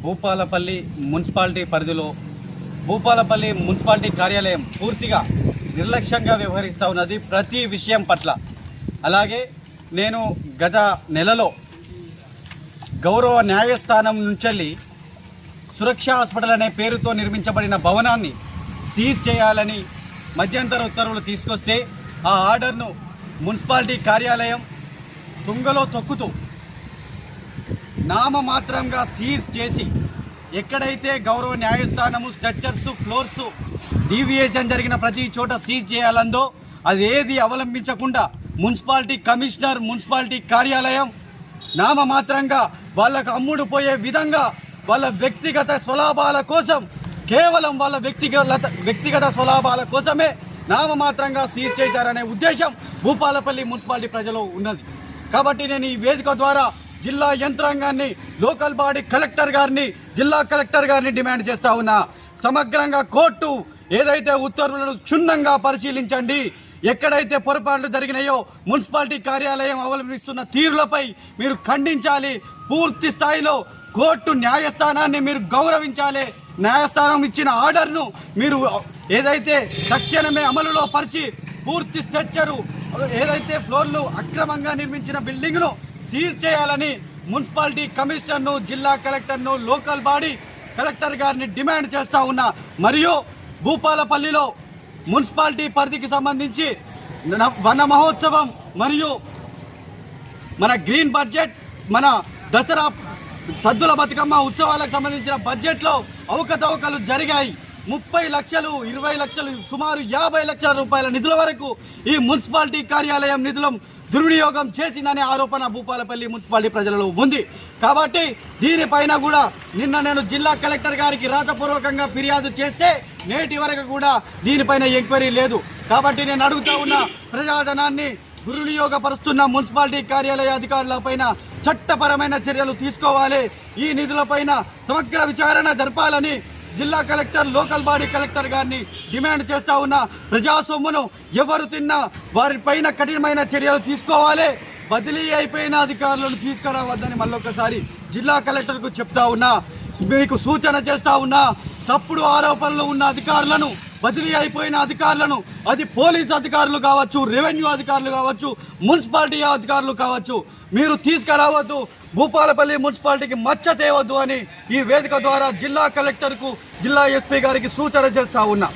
Bhupalpally municipality పరిధిలో Bhupalpally municipality కార్యాలయం పూర్తిగా నిర్లక్ష్యంగా వ్యవహరిస్తూ ఉన్నది ప్రతి విషయం పట్ల. అలాగే నేను గత నెలలో గౌరవ న్యాయస్థానం నుంచి సురక్ష హాస్పిటల్ అనే పేరుతో నిర్మించబడిన భవనాన్ని సీజ్ చేయాలని మధ్యంతర ఉత్తర్వులు తీసుకొస్తే ఆ ఆర్డర్ను మున్సిపాలిటీ కార్యాలయం తుంగలో తొక్కుతూ నామమాత్రంగా సీజ్ చేసి ఎక్కడైతే గౌరవ న్యాయస్థానము స్ట్రక్చర్స్ ఫ్లోర్స్ డీవియేషన్ జరిగిన ప్రతి చోట సీజ్ చేయాలందో అది ఏది అవలంబించకుండా మున్సిపాలిటీ కమిషనర్ మున్సిపాలిటీ కార్యాలయం నామమాత్రంగా వాళ్ళకు అమ్ముడు పోయే విధంగా వాళ్ళ వ్యక్తిగత స్వలాభాల కోసం కేవలం వాళ్ళ వ్యక్తిగత స్వలాభాల కోసమే నామమాత్రంగా సీజ్ చేశారనే ఉద్దేశం భూపాలపల్లి మున్సిపాలిటీ ప్రజలు ఉన్నది. కాబట్టి నేను ఈ వేదిక ద్వారా జిల్లా యంత్రాంగాన్ని లోకల్ బాడీ కలెక్టర్ గారిని జిల్లా కలెక్టర్ గారిని డిమాండ్ చేస్తా ఉన్నా, సమగ్రంగా కోర్టు ఏదైతే ఉత్తర్వులను క్షుణ్ణంగా పరిశీలించండి. ఎక్కడైతే పొరపాట్లు జరిగినాయో మున్సిపాలిటీ కార్యాలయం అవలంబిస్తున్న తీరులపై మీరు ఖండించాలి. పూర్తి స్థాయిలో కోర్టు న్యాయస్థానాన్ని మీరు గౌరవించాలి. న్యాయస్థానం ఇచ్చిన ఆర్డర్ను మీరు ఏదైతే తక్షణమే అమలులో పరిచి పూర్తి స్ట్రక్చరు ఏదైతే ఫ్లోర్లు అక్రమంగా నిర్మించిన బిల్డింగ్ను సీజ్ చేయాలని మున్సిపాలిటీ కమిషనర్ను జిల్లా కలెక్టర్ను లోకల్ బాడీ కలెక్టర్ గారిని డిమాండ్ చేస్తూ ఉన్నా. మరియు భూపాలపల్లిలో మున్సిపాలిటీ పరిధికి సంబంధించి వన మహోత్సవం మరియు మన గ్రీన్ బడ్జెట్ మన దసరా సద్దుల బతుకమ్మ ఉత్సవాలకు సంబంధించిన బడ్జెట్లో అవకతవకలు జరిగాయి. 30 లక్షలు 20 లక్షలు సుమారు 50 లక్షల రూపాయల నిధుల వరకు ఈ మున్సిపాలిటీ కార్యాలయం నిధుల దుర్వినియోగం చేసిందనే ఆరోపణ భూపాలపల్లి మున్సిపాలిటీ ప్రజలలో ఉంది. కాబట్టి దీనిపైన కూడా నిన్న నేను జిల్లా కలెక్టర్ గారికి రాతపూర్వకంగా ఫిర్యాదు చేస్తే నేటి వరకు కూడా దీనిపైన ఎంక్వైరీ లేదు. కాబట్టి నేను అడుగుతా ఉన్న ప్రజాధనాన్ని దుర్వినియోగపరుస్తున్న మున్సిపాలిటీ కార్యాలయ అధికారులపైన చట్టపరమైన చర్యలు తీసుకోవాలి. ఈ నిధులపైన సమగ్ర విచారణ జరపాలని జిల్లా కలెక్టర్ లోకల్ బాడీ కలెక్టర్ గారిని డిమాండ్ చేస్తా ఉన్నా. ప్రజా సొమ్మును ఎవరు తిన్నా వారిపైన కఠినమైన చర్యలు తీసుకోవాలి. బదిలీ అయిపోయిన అధికారులను తీసుకురావద్దని మళ్ళొకసారి జిల్లా కలెక్టర్కు చెప్తా ఉన్నా. మీకు సూచన చేస్తా ఉన్నా, తప్పుడు ఆరోపణలు ఉన్న అధికారులను బదిలీ అయిపోయిన అధికారులను అది పోలీస్ అధికారులు కావచ్చు, రెవెన్యూ అధికారులు కావచ్చు, మున్సిపాలిటీ అధికారులు కావచ్చు, మీరు తీసుకురావద్దు. భూపాలపల్లి మున్సిపాలిటీకి మచ్చ తేవద్దు అని ఈ వేదిక ద్వారా జిల్లా కలెక్టర్కు జిల్లా ఎస్పీ గారికి సూచన చేస్తా ఉన్నా.